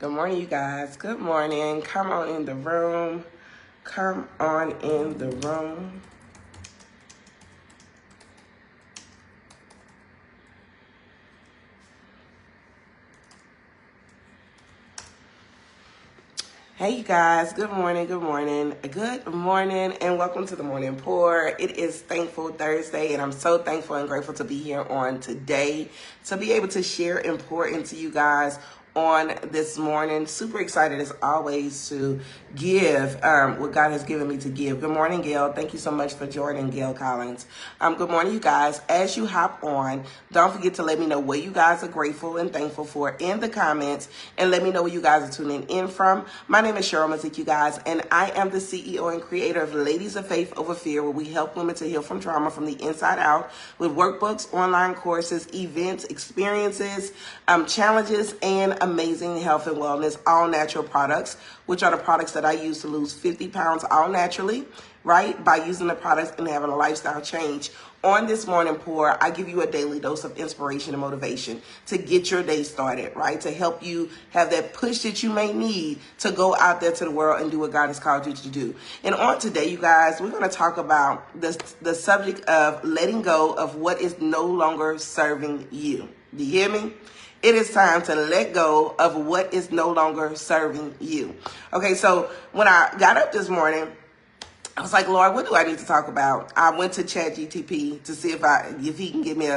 Good morning, you guys. Good morning. Come on in the room. Come on in the room. Hey, you guys. Good morning. Good morning. Good morning, and welcome to the Morning Pour. It is Thankful Thursday, and I'm so thankful and grateful to be here on today to be able to share and pour into you guys on this morning. Super excited as always to give what God has given me to give. Good morning, Gail. Thank you so much for joining, Gail Collins. Good morning, you guys. As you hop on, don't forget to let me know what you guys are grateful and thankful for in the comments, and let me know where you guys are tuning in from. My name is Cheryl Mazik, you guys, and I am the CEO and creator of Ladies of Faith Over Fear, where we help women to heal from trauma from the inside out with workbooks, online courses, events, experiences, challenges, and amazing health and wellness, all natural products, which are the products that I use to lose 50 pounds all naturally, right? By using the products and having a lifestyle change. On this morning pour, I give you a daily dose of inspiration and motivation to get your day started, right? To help you have that push that you may need to go out there to the world and do what God has called you to do. And on today, you guys, we're going to talk about the subject of letting go of what is no longer serving you. Do you hear me? It is time to let go of what is no longer serving you. Okay, so when I got up this morning, I was like, Lord, what do I need to talk about? I went to ChatGTP to see if he can give me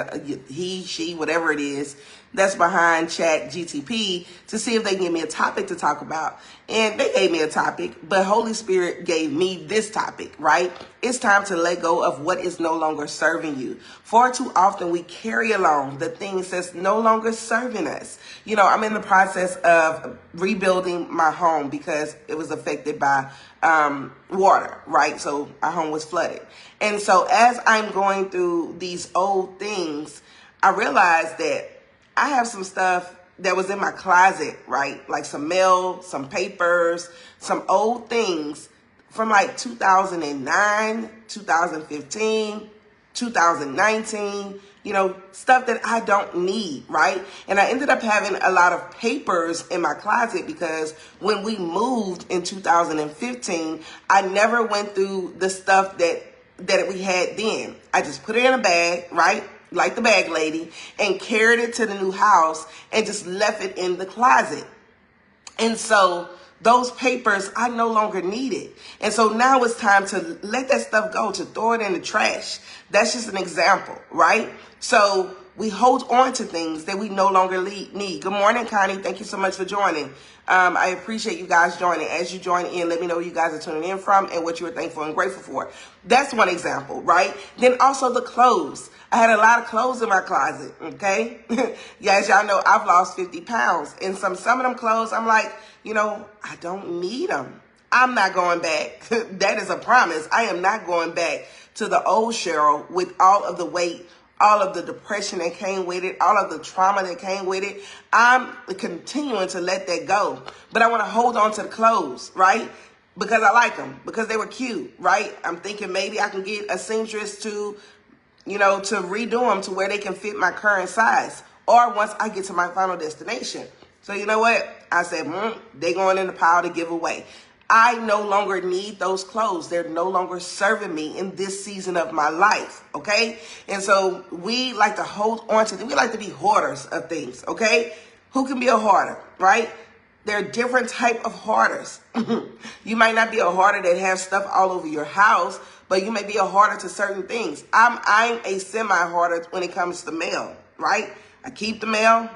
he, she, whatever it is that's behind ChatGTP, to see if they can give me a topic to talk about. And they gave me a topic, but Holy Spirit gave me this topic, right? It's time to let go of what is no longer serving you. Far too often we carry along the things that's no longer serving us. You know, I'm in the process of rebuilding my home because it was affected by water, right? So our home was flooded. And so as I'm going through these old things, I realized that I have some stuff that was in my closet, right? Like some mail, some papers, some old things from like 2009, 2015, 2019, stuff that I don't need, right? And I ended up having a lot of papers in my closet because when we moved in 2015, I never went through the stuff that we had then. I just put it in a bag, right? Like the bag lady, and carried it to the new house and just left it in the closet. And so those papers, I no longer need it. And so now it's time to let that stuff go, to throw it in the trash. That's just an example, right? So we hold on to things that we no longer need. Good morning, Connie. Thank you so much for joining. I appreciate you guys joining. As you join in, let me know where you guys are tuning in from and what you are thankful and grateful for. That's one example, right? Then also the clothes. I had a lot of clothes in my closet, okay? Yeah, as y'all know, I've lost 50 pounds. And some of them clothes, I'm like, I don't need them. I'm not going back. That is a promise. I am not going back to the old Cheryl with all of the weight, all of the depression that came with it, all of the trauma that came with it. I'm continuing to let that go. But I want to hold on to the clothes, right? Because I like them, because they were cute, right? I'm thinking maybe I can get a seamstress to redo them to where they can fit my current size, or once I get to my final destination. So you know what? I said, they going in the pile to give away. I no longer need those clothes. They're no longer serving me in this season of my life, okay? And so we like to hold on to them. We like to be hoarders of things, okay? Who can be a hoarder, right? There are different type of hoarders. You might not be a hoarder that has stuff all over your house, but you may be a hoarder to certain things. I'm a semi-hoarder when it comes to mail, right? I keep the mail.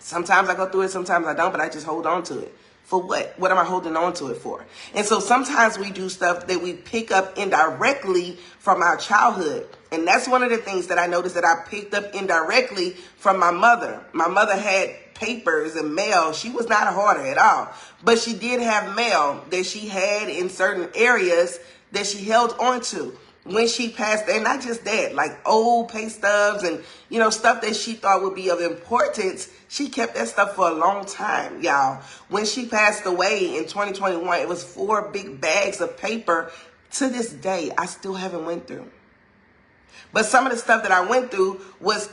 Sometimes I go through it, sometimes I don't, but I just hold on to it. For what? What am I holding on to it for? And so sometimes we do stuff that we pick up indirectly from our childhood. And that's one of the things that I noticed that I picked up indirectly from my mother. My mother had papers and mail. She was not a hoarder at all, but she did have mail that she had in certain areas that she held on to. When she passed, and not just that, like old pay stubs and, stuff that she thought would be of importance, she kept that stuff for a long time, y'all. When she passed away in 2021, it was 4 big bags of paper. To this day, I still haven't went through. But some of the stuff that I went through was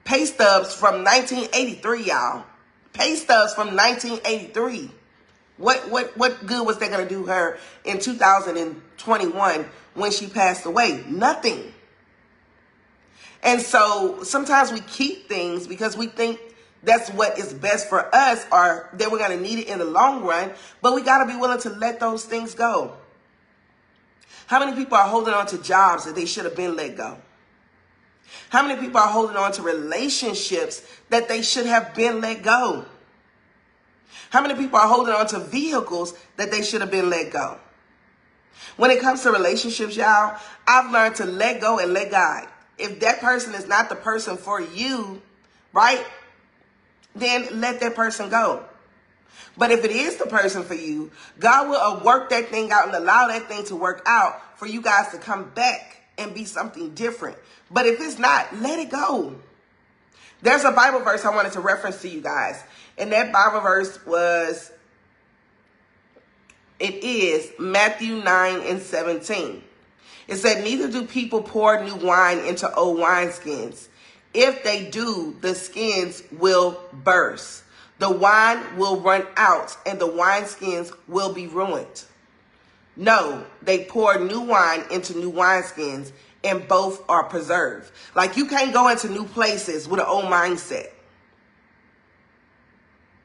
pay stubs from 1983, y'all. pay stubs from 1983. What good was that going to do her in 2021 when she passed away? Nothing. And so sometimes we keep things because we think that's what is best for us or that we're going to need it in the long run. But we got to be willing to let those things go. How many people are holding on to jobs that they should have been let go? How many people are holding on to relationships that they should have been let go? How many people are holding on to vehicles that they should have been let go? When it comes to relationships, y'all, I've learned to let go and let God. If that person is not the person for you, right, then let that person go. But if it is the person for you, God will work that thing out and allow that thing to work out for you guys to come back and be something different. But if it's not, let it go. There's a Bible verse I wanted to reference to you guys. And that Bible verse is Matthew 9:17. It said, neither do people pour new wine into old wineskins. If they do, the skins will burst. The wine will run out and the wineskins will be ruined. No, they pour new wine into new wineskins and both are preserved. Like you can't go into new places with an old mindset.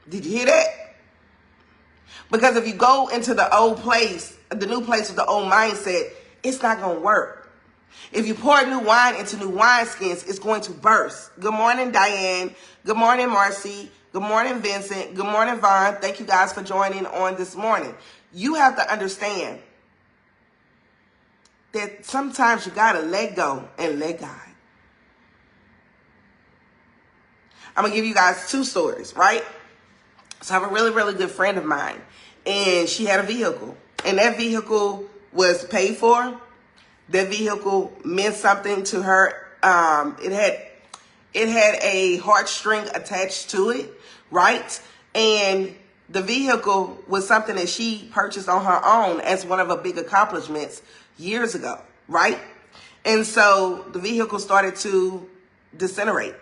Did you hear that? Because if you go into the old place, the new place with the old mindset, it's not going to work. If you pour new wine into new wineskins, it's going to burst. Good morning, Diane. Good morning, Marcy. Good morning, Vincent. Good morning, Vaughn. Thank you guys for joining on this morning. You have to understand that sometimes you got to let go and let God. I'm going to give you guys two stories, right? So I have a really, really good friend of mine, and she had a vehicle, and that vehicle was paid for. That vehicle meant something to her. It had a heartstring attached to it, right? And the vehicle was something that she purchased on her own as one of her big accomplishments years ago, right? And so the vehicle started to disintegrate.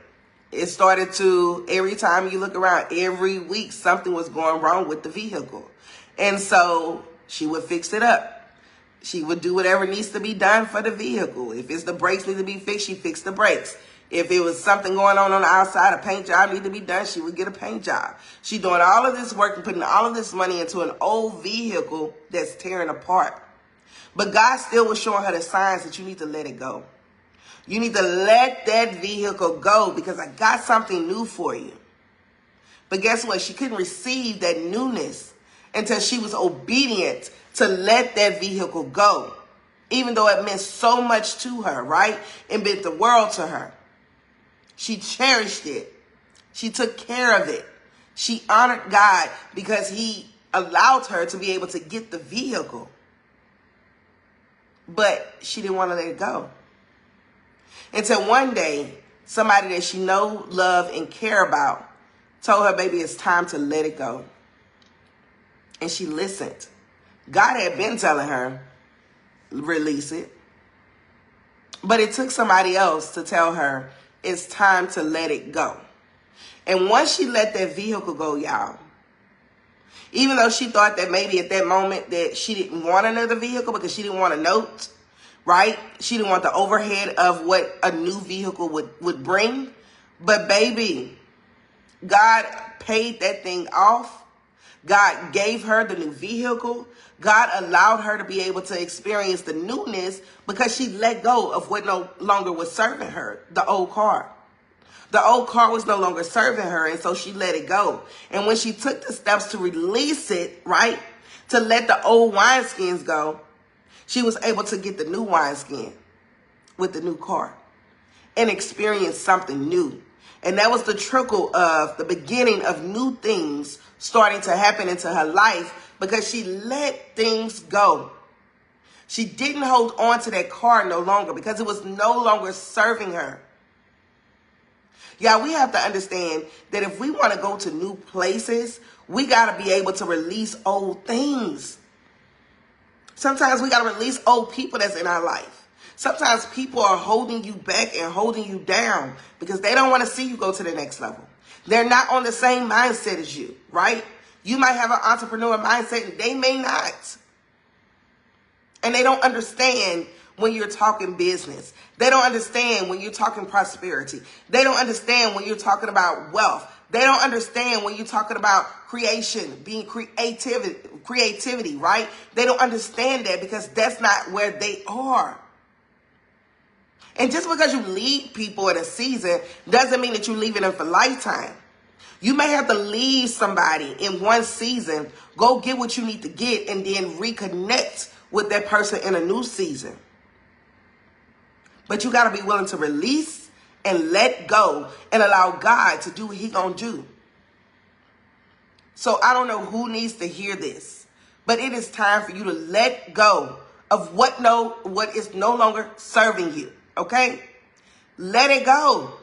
It started to, every time you look around, every week something was going wrong with the vehicle. And so she would fix it up. She would do whatever needs to be done for the vehicle. If it's the brakes need to be fixed, she fixed the brakes. If it was something going on the outside, a paint job need to be done, she would get a paint job. She doing all of this work and putting all of this money into an old vehicle that's tearing apart. But God still was showing her the signs that you need to let it go. You need to let that vehicle go because I got something new for you. But guess what? She couldn't receive that newness until she was obedient to let that vehicle go. Even though it meant so much to her, right? It meant the world to her. She cherished it. She took care of it. She honored God because he allowed her to be able to get the vehicle. But she didn't want to let it go. Until one day, somebody that she know, love, and care about told her, baby, it's time to let it go. And she listened. God had been telling her, release it. But it took somebody else to tell her, it's time to let it go. And once she let that vehicle go, y'all, even though she thought that maybe at that moment that she didn't want another vehicle because she didn't want a note, right? She didn't want the overhead of what a new vehicle would bring. But baby, God paid that thing off. God gave her the new vehicle. God allowed her to be able to experience the newness because she let go of what no longer was serving her, the old car. The old car was no longer serving her, and so she let it go. And when she took the steps to release it, right, to let the old wineskins go, she was able to get the new wineskin with the new car and experience something new. And that was the trickle of the beginning of new things starting to happen into her life because she let things go. She didn't hold on to that car no longer because it was no longer serving her. Yeah, we have to understand that if we want to go to new places, we got to be able to release old things. Sometimes we got to release old people that's in our life. Sometimes people are holding you back and holding you down because they don't want to see you go to the next level. They're not on the same mindset as you, right? You might have an entrepreneur mindset and they may not. And they don't understand when you're talking business. They don't understand when you're talking prosperity. They don't understand when you're talking about wealth. They don't understand when you're talking about creation, being creativity, right? They don't understand that because that's not where they are. And just because you lead people in a season doesn't mean that you're leaving them for lifetime. You may have to leave somebody in one season, go get what you need to get, and then reconnect with that person in a new season. But you got to be willing to release and let go and allow God to do what he gonna do. So I don't know who needs to hear this, but it is time for you to let go of what is no longer serving you, okay? Let it go.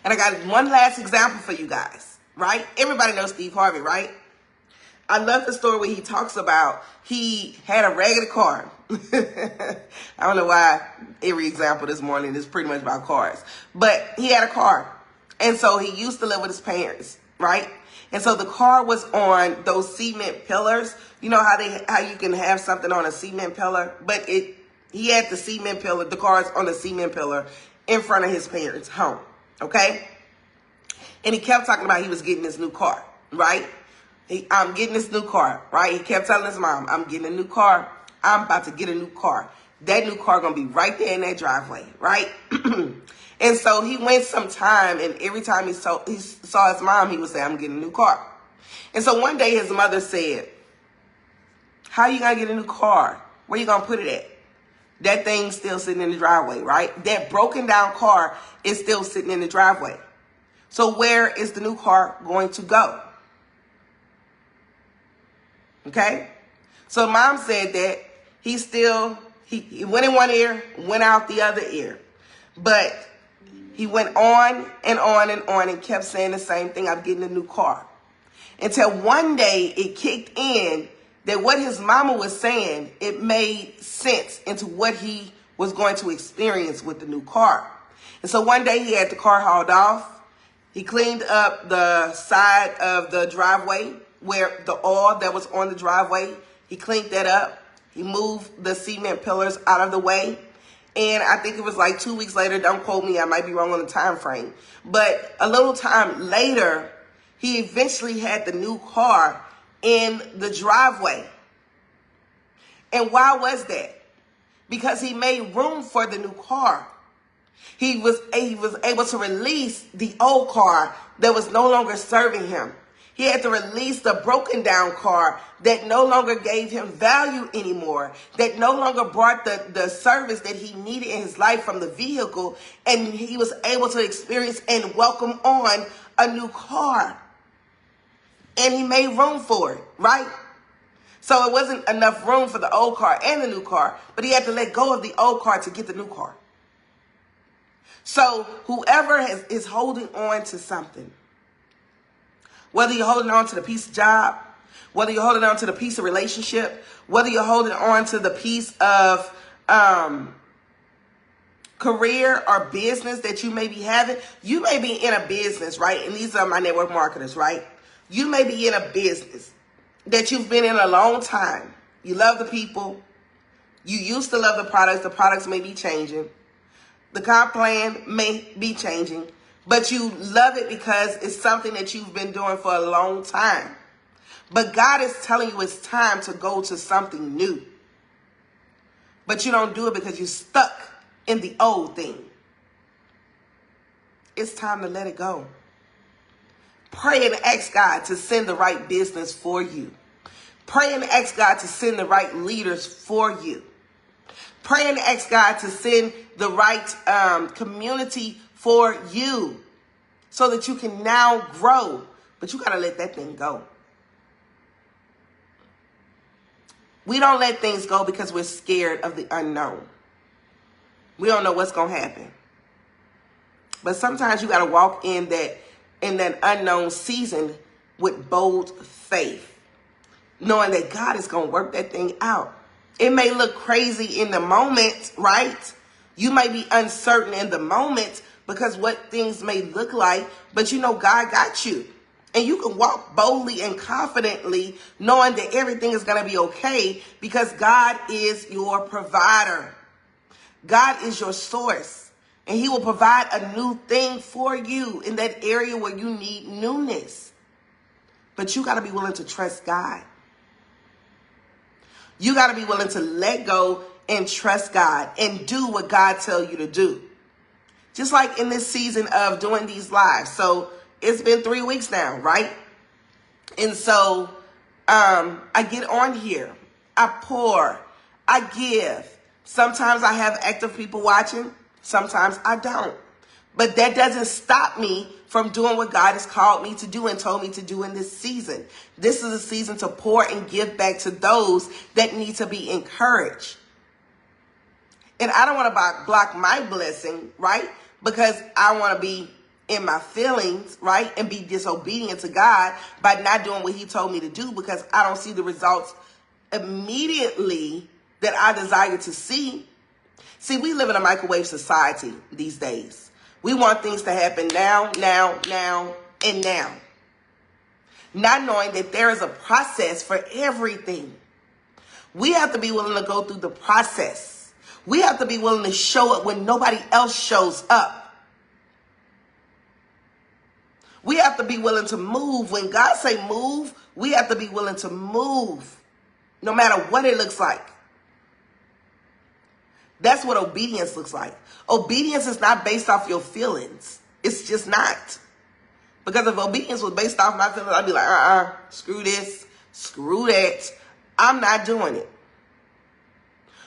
And I got one last example for you guys, right? Everybody knows Steve Harvey, right? I love the story where he talks about he had a raggedy car. I don't know why every example this morning is pretty much about cars. But he had a car. And so he used to live with his parents, right? And so the car was on those cement pillars. You know how you can have something on a cement pillar? But he had the cement pillar, the car's on the cement pillar in front of his parents' home. Okay? And he kept talking about he was getting this new car, right? I'm getting this new car, right? He kept telling his mom, I'm getting a new car. I'm about to get a new car. That new car going to be right there in that driveway, right? And so he went some time, and every time he saw his mom, he would say, I'm getting a new car. And so one day his mother said, how you going to get a new car? Where you going to put it at? That thing's still sitting in the driveway, right? That broken down car is still sitting in the driveway. So where is the new car going to go? Okay? So mom said that he went in one ear, went out the other ear. But he went on and on and on and kept saying the same thing, I'm getting a new car. Until one day it kicked in that what his mama was saying, it made sense into what he was going to experience with the new car. And so one day he had the car hauled off. He cleaned up the side of the driveway where the oil that was on the driveway, he cleaned that up. He moved the cement pillars out of the way. And I think it was like 2 weeks later, don't quote me, I might be wrong on the time frame. But a little time later, he eventually had the new car in the driveway. And why was that? Because he made room for the new car. He was able to release the old car that was no longer serving him. He had to release the broken down car that no longer gave him value anymore, that no longer brought the service that he needed in his life from the vehicle, and he was able to experience and welcome on a new car. And he made room for it, right? So it wasn't enough room for the old car and the new car, but he had to let go of the old car to get the new car. So whoever is holding on to something, whether you're holding on to the piece of job, whether you're holding on to the piece of relationship, whether you're holding on to the piece of career or business that you may be having, you may be in a business, right? And these are my network marketers, right? You may be in a business that you've been in a long time. You love the people. You used to love the products. The products may be changing. The comp plan may be changing. But you love it because it's something that you've been doing for a long time. But God is telling you it's time to go to something new. But you don't do it because you're stuck in the old thing. It's time to let it go. Pray and ask God to send the right business for you. Pray and ask God to send the right leaders for you. Pray and ask God to send the right community for you so that you can now grow. But you got to let that thing go. We don't let things go because we're scared of the unknown. We don't know what's going to happen. But sometimes you got to walk in that unknown season with bold faith, knowing that God is going to work that thing out. It may look crazy in the moment, right? You may be uncertain in the moment, because what things may look like, but you know God got you. And you can walk boldly and confidently knowing that everything is going to be okay because God is your provider. God is your source. And he will provide a new thing for you in that area where you need newness. But you got to be willing to trust God. You got to be willing to let go and trust God and do what God tells you to do. Just like in this season of doing these lives. So it's been 3 weeks now, right? And so I get on here. I pour. I give. Sometimes I have active people watching. Sometimes I don't. But that doesn't stop me from doing what God has called me to do and told me to do in this season. This is a season to pour and give back to those that need to be encouraged. And I don't want to block my blessing, right? Because I want to be in my feelings, right? And be disobedient to God by not doing what he told me to do because I don't see the results immediately that I desire to see. See, we live in a microwave society these days. We want things to happen now, and now. Not knowing that there is a process for everything. We have to be willing to go through the process. We have to be willing to show up when nobody else shows up. We have to be willing to move. When God say move, we have to be willing to move, no matter what it looks like. That's what obedience looks like. Obedience is not based off your feelings. It's just not. Because if obedience was based off my feelings, I'd be like, screw this, screw that. I'm not doing it.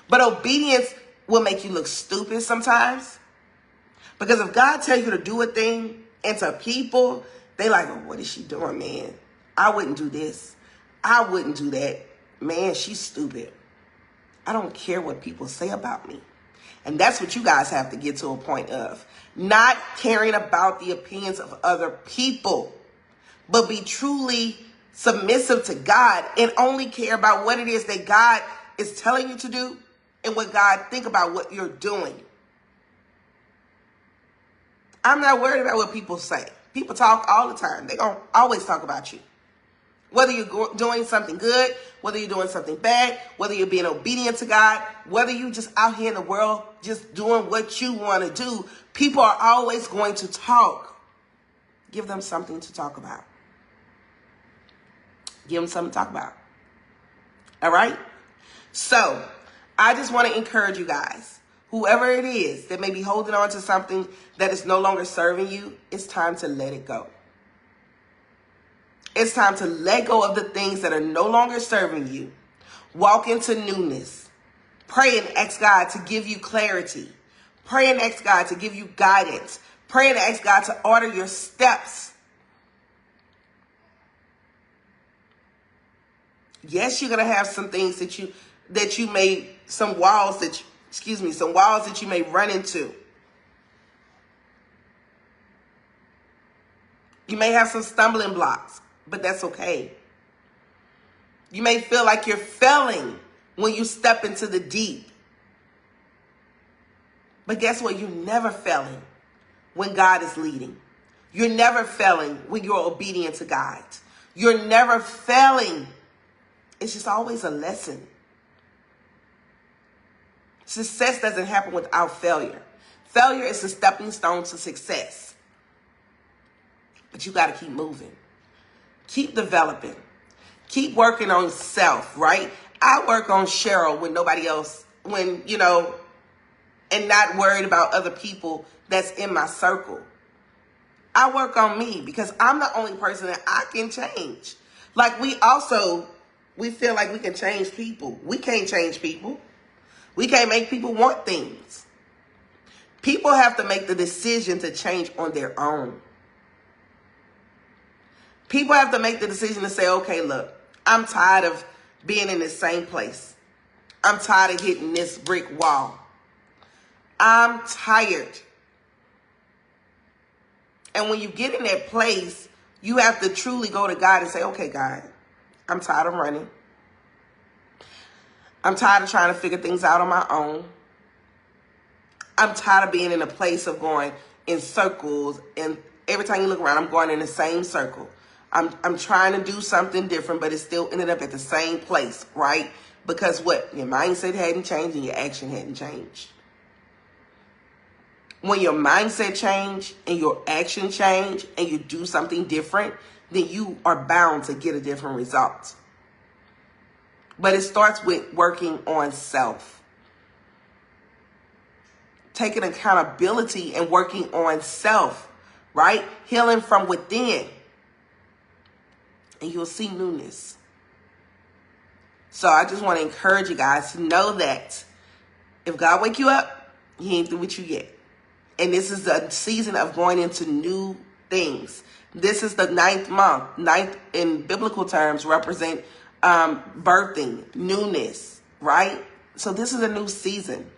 But obedience will make you look stupid sometimes. Because if God tells you to do a thing, and to people, they like, oh, what is she doing, man? I wouldn't do this. I wouldn't do that. Man, she's stupid. I don't care what people say about me. And that's what you guys have to get to a point of. Not caring about the opinions of other people, but be truly submissive to God and only care about what it is that God is telling you to do and what God think about what you're doing. I'm not worried about what people say. People talk all the time. They're going to always talk about you. Whether you're doing something good, whether you're doing something bad, whether you're being obedient to God, whether you're just out here in the world just doing what you want to do, people are always going to talk. Give them something to talk about. Give them something to talk about. All right? So, I just want to encourage you guys. Whoever it is that may be holding on to something that is no longer serving you, it's time to let it go. It's time to let go of the things that are no longer serving you. Walk into newness. Pray and ask God to give you clarity. Pray and ask God to give you guidance. Pray and ask God to order your steps. Yes, you're going to have some things that you may, some walls that you may run into. You may have some stumbling blocks, but that's okay. You may feel like you're failing when you step into the deep. But guess what? You're never failing when God is leading. You're never failing when you're obedient to God. You're never failing. It's just always a lesson. Success doesn't happen without failure. Failure is a stepping stone to success. But you got to keep moving. Keep developing. Keep working on self, right? I work on Cheryl when nobody else, and not worried about other people that's in my circle. I work on me because I'm the only person that I can change. Like we feel like we can change people. We can't change people. We can't make people want things. People have to make the decision to change on their own. People have to make the decision to say, okay, look, I'm tired of being in the same place. I'm tired of hitting this brick wall. I'm tired. And when you get in that place, you have to truly go to God and say, okay, God, I'm tired of running. I'm tired of trying to figure things out on my own. I'm tired of being in a place of going, in circles, and every time you look around, I'm going in the same circle. I'm trying to do something different, but it still ended up at the same place, right? Because what? Your mindset hadn't changed and your action hadn't changed. When your mindset change and your action change and you do something different, then you are bound to get a different result. But it starts with working on self. Taking accountability and working on self, right? Healing from within. And you'll see newness. So I just want to encourage you guys to know that if God wake you up, he ain't through with you yet. And this is the season of going into new things. This is the 9th month. 9th in biblical terms represent birthing, newness, right? So this is a new season.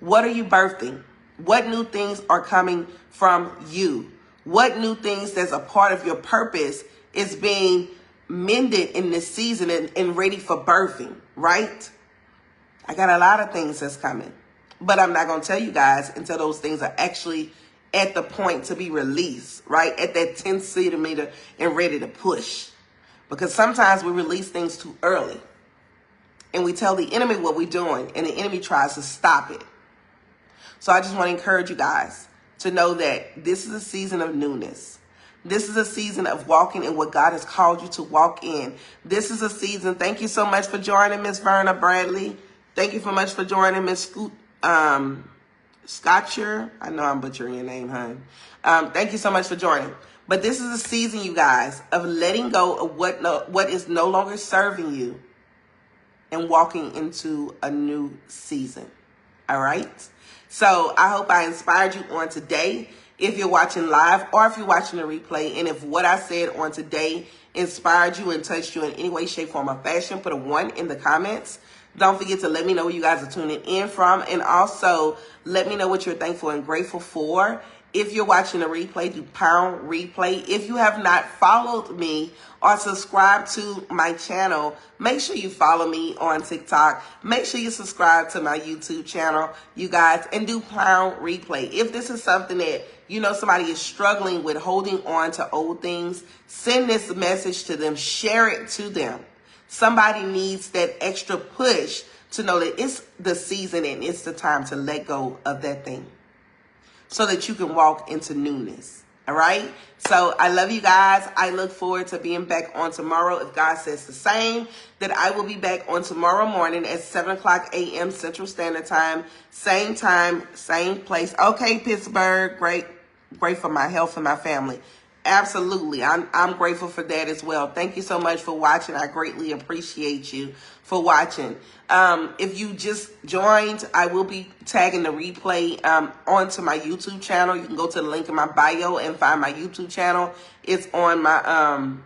What are you birthing? What new things are coming from you? What new things that's a part of your purpose is being mended in this season and ready for birthing, right? I got a lot of things that's coming. But I'm not going to tell you guys until those things are actually at the point to be released, right? At that 10 centimeter and ready to push. Because sometimes we release things too early. And we tell the enemy what we're doing. And the enemy tries to stop it. So I just want to encourage you guys to know that this is a season of newness. This is a season of walking in what God has called you to walk in. This is a season. Thank you so much for joining, Miss Verna Bradley. Thank you so much for joining, Miss Scotcher. I know I'm butchering your name, hon. Thank you so much for joining. But this is a season, you guys, of letting go of what is no longer serving you and walking into a new season. All right? So I hope I inspired you on today. If you're watching live or if you're watching the replay, and if what I said on today inspired you and touched you in any way, shape, form, or fashion, put a 1 in the comments. Don't forget to let me know where you guys are tuning in from. And also let me know what you're thankful and grateful for. If you're watching the replay, do pound replay. If you have not followed me or subscribed to my channel, make sure you follow me on TikTok. Make sure you subscribe to my YouTube channel, you guys, and do pound replay. If this is something that you know somebody is struggling with, holding on to old things, send this message to them, share it to them. Somebody needs that extra push to know that it's the season and it's the time to let go of that thing so that you can walk into newness. All right? So I love you guys. I look forward to being back on tomorrow. If God says the same, that I will be back on tomorrow morning at 7 o'clock a.m. Central Standard Time. Same time, same place. Okay, Pittsburgh. Great for my health and my family. Absolutely. I'm grateful for that as well. Thank you so much for watching. I greatly appreciate you for watching. If you just joined, I will be tagging the replay onto my YouTube channel. You can go to the link in my bio and find my YouTube channel. It's on my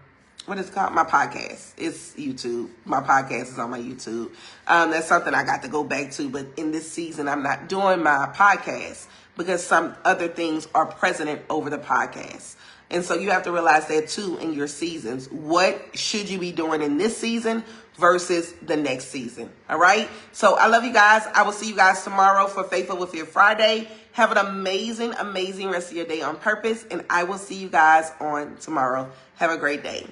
what is it called? My podcast. It's YouTube. My podcast is on my YouTube. That's something I got to go back to. But in this season, I'm not doing my podcast because some other things are precedent over the podcast. And so you have to realize that too in your seasons. What should you be doing in this season versus the next season? All right. So I love you guys. I will see you guys tomorrow for Faithful with Your Friday. Have an amazing, amazing rest of your day on purpose. And I will see you guys on tomorrow. Have a great day.